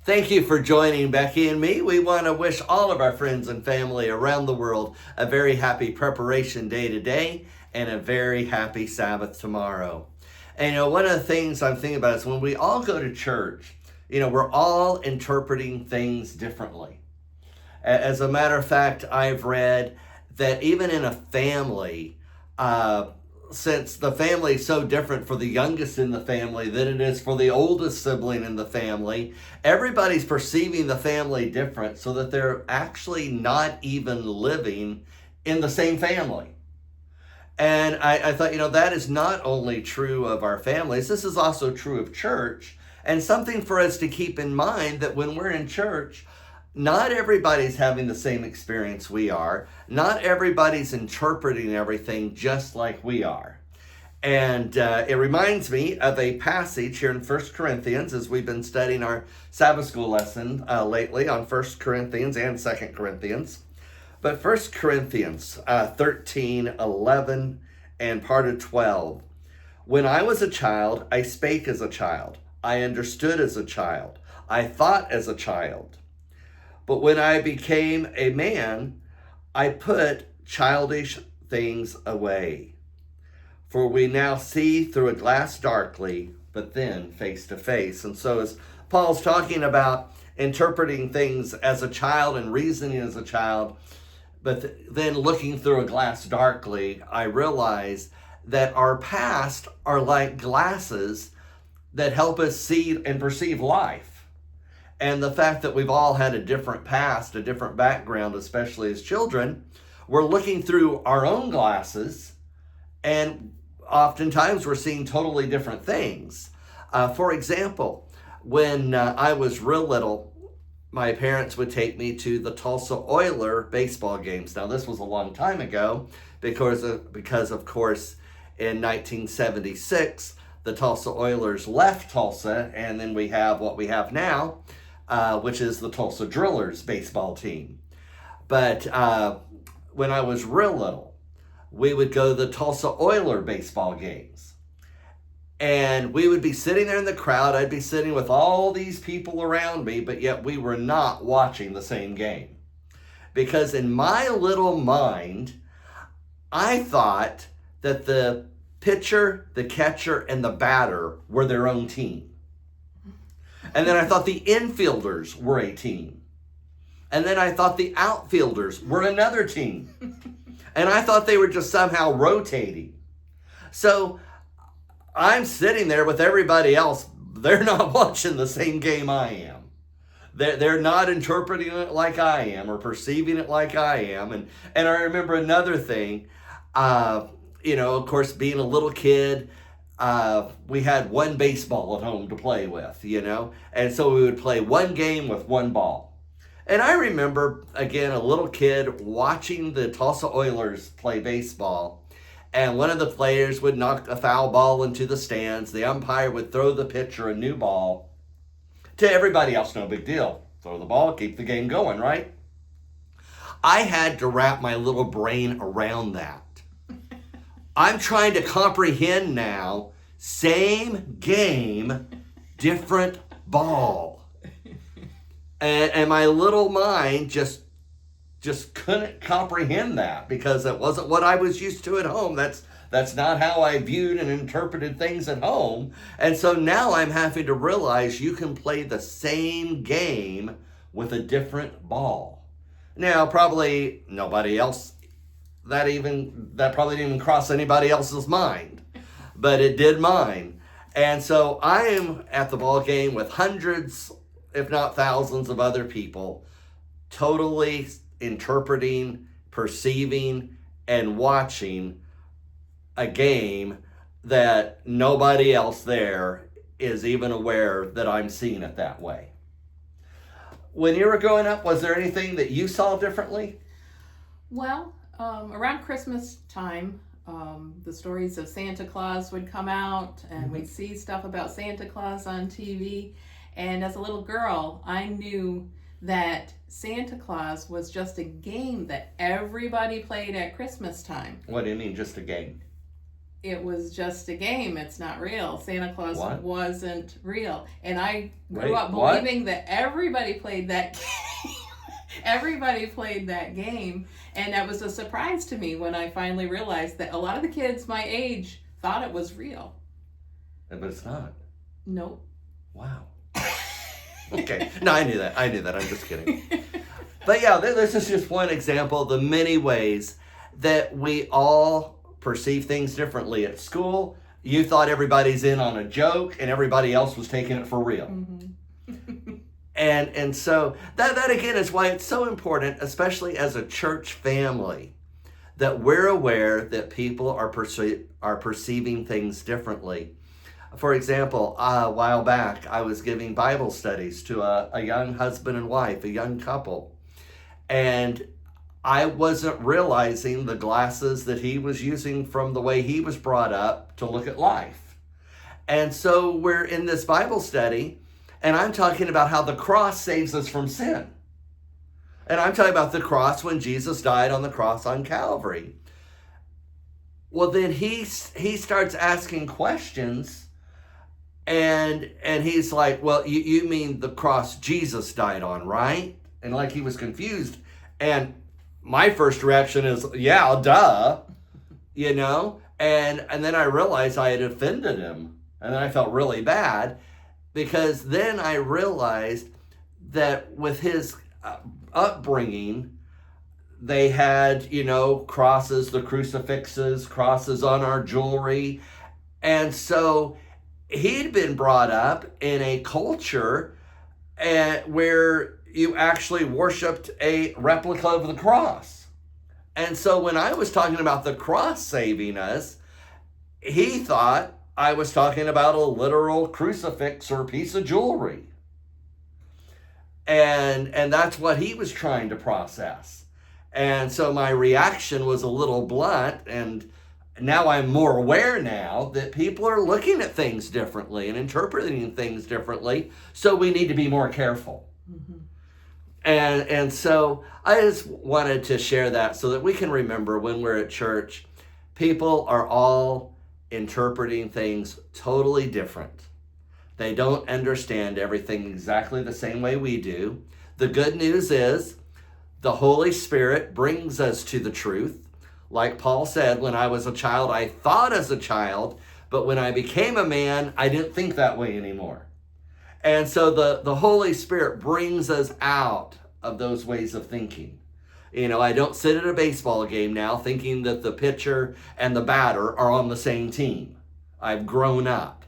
Thank you for joining Becky and me. We want to wish all of our friends and family around the world a very happy Preparation Day today and a very happy Sabbath tomorrow. And one of the things I'm thinking about is when we all go to church, we're all interpreting things differently. As a matter of fact, I've read that even in a family, since the family is so different for the youngest in the family than it is for the oldest sibling in the family, everybody's perceiving the family different so that they're actually not even living in the same family. And I thought, that is not only true of our families, this is also true of church, and something for us to keep in mind that when we're in church, not everybody's having the same experience we are. Not everybody's interpreting everything just like we are. And it reminds me of a passage here in 1 Corinthians, as we've been studying our Sabbath school lesson lately on 1 Corinthians and 2 Corinthians. But 1 Corinthians 13, 11, and part of 12. When I was a child, I spake as a child. I understood as a child. I thought as a child. But when I became a man, I put childish things away. For we now see through a glass darkly, but then face to face. And so as Paul's talking about interpreting things as a child and reasoning as a child, but then looking through a glass darkly, I realize that our past are like glasses that help us see and perceive life. And the fact that we've all had a different past, a different background, especially as children, we're looking through our own glasses, and oftentimes we're seeing totally different things. For example, when I was real little, my parents would take me to the Tulsa Oiler baseball games. Now, this was a long time ago because of course, in 1976, the Tulsa Oilers left Tulsa, and then we have what we have now, which is the Tulsa Drillers baseball team. But when I was real little, we would go to the Tulsa Oiler baseball games. And we would be sitting there in the crowd. I'd be sitting with all these people around me, but yet we were not watching the same game. Because in my little mind, I thought that the pitcher, the catcher, and the batter were their own team. And then I thought the infielders were a team. And then I thought the outfielders were another team. And I thought they were just somehow rotating. So I'm sitting there with everybody else. They're not watching the same game I am. They're not interpreting it like I am or perceiving it like I am. And I remember another thing, of course, being a little kid, we had one baseball at home to play with, and so we would play one game with one ball. And I remember, again, a little kid watching the Tulsa Oilers play baseball, and one of the players would knock a foul ball into the stands. The umpire would throw the pitcher a new ball. To everybody else, no big deal. Throw the ball, keep the game going, right? I had to wrap my little brain around that. I'm trying to comprehend now, same game, different ball. And my little mind just couldn't comprehend that because it wasn't what I was used to at home. That's not how I viewed and interpreted things at home. And so now I'm having to realize you can play the same game with a different ball. Now, probably nobody else that probably didn't even cross anybody else's mind, but it did mine. And so I am at the ball game with hundreds, if not thousands of other people, totally interpreting, perceiving, and watching a game that nobody else there is even aware that I'm seeing it that way. When you were growing up, was there anything that you saw differently? Well, around Christmas time, the stories of Santa Claus would come out, and we'd see stuff about Santa Claus on TV. And as a little girl, I knew that Santa Claus was just a game that everybody played at Christmas time. What do you mean, just a game? it was just a game. It's not real. Santa Claus wasn't real. And I grew up believing that everybody played that game. Everybody played that game. And that was a surprise to me when I finally realized that a lot of the kids my age thought it was real. But it's not. Nope. Wow. Okay. No, I knew that. I'm just kidding. But yeah, this is just one example of the many ways that we all perceive things differently. At school, you thought everybody's in on a joke and everybody else was taking it for real. Mm-hmm. and so that again is why it's so important, especially as a church family, that we're aware that people are perceiving things differently. For example, a while back, I was giving Bible studies to a young husband and wife, a young couple. And I wasn't realizing the glasses that he was using from the way he was brought up to look at life. And so we're in this Bible study, and I'm talking about how the cross saves us from sin. And I'm talking about the cross when Jesus died on the cross on Calvary. Well, then he starts asking questions, and he's like, well, you mean the cross Jesus died on, right? And like he was confused. And my first reaction is, yeah, duh, you know? And then I realized I had offended him. And then I felt really bad, because then I realized that with his upbringing, they had, crosses, the crucifixes, crosses on our jewelry. And so he'd been brought up in a culture where you actually worshiped a replica of the cross. And so when I was talking about the cross saving us, he thought I was talking about a literal crucifix or piece of jewelry. And that's what he was trying to process. And so my reaction was a little blunt, and now I'm more aware now that people are looking at things differently and interpreting things differently, so we need to be more careful. Mm-hmm. And so I just wanted to share that so that we can remember when we're at church, people are all interpreting things totally different. They don't understand everything exactly the same way we do. The good news is the Holy Spirit brings us to the truth. Like Paul said, when I was a child, I thought as a child, but when I became a man, I didn't think that way anymore. And so the Holy Spirit brings us out of those ways of thinking. I don't sit at a baseball game now thinking that the pitcher and the batter are on the same team. I've grown up.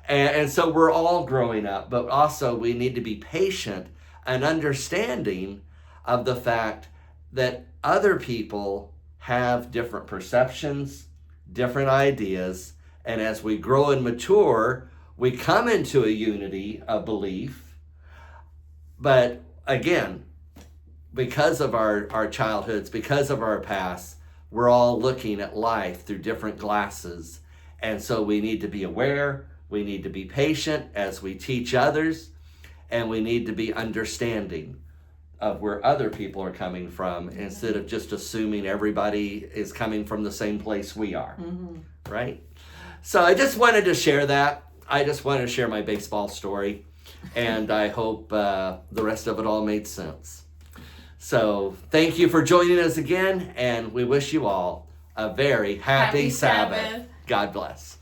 And so we're all growing up, but also we need to be patient and understanding of the fact that other people have different perceptions, different ideas, and as we grow and mature, we come into a unity of belief. But again, because of our childhoods, because of our past, we're all looking at life through different glasses. And so we need to be aware, we need to be patient as we teach others, and we need to be understanding of where other people are coming from, instead of just assuming everybody is coming from the same place we are, right? So I just wanted to share that. I just wanted to share my baseball story, and I hope the rest of it all made sense. So thank you for joining us again, and we wish you all a very happy Sabbath. God bless.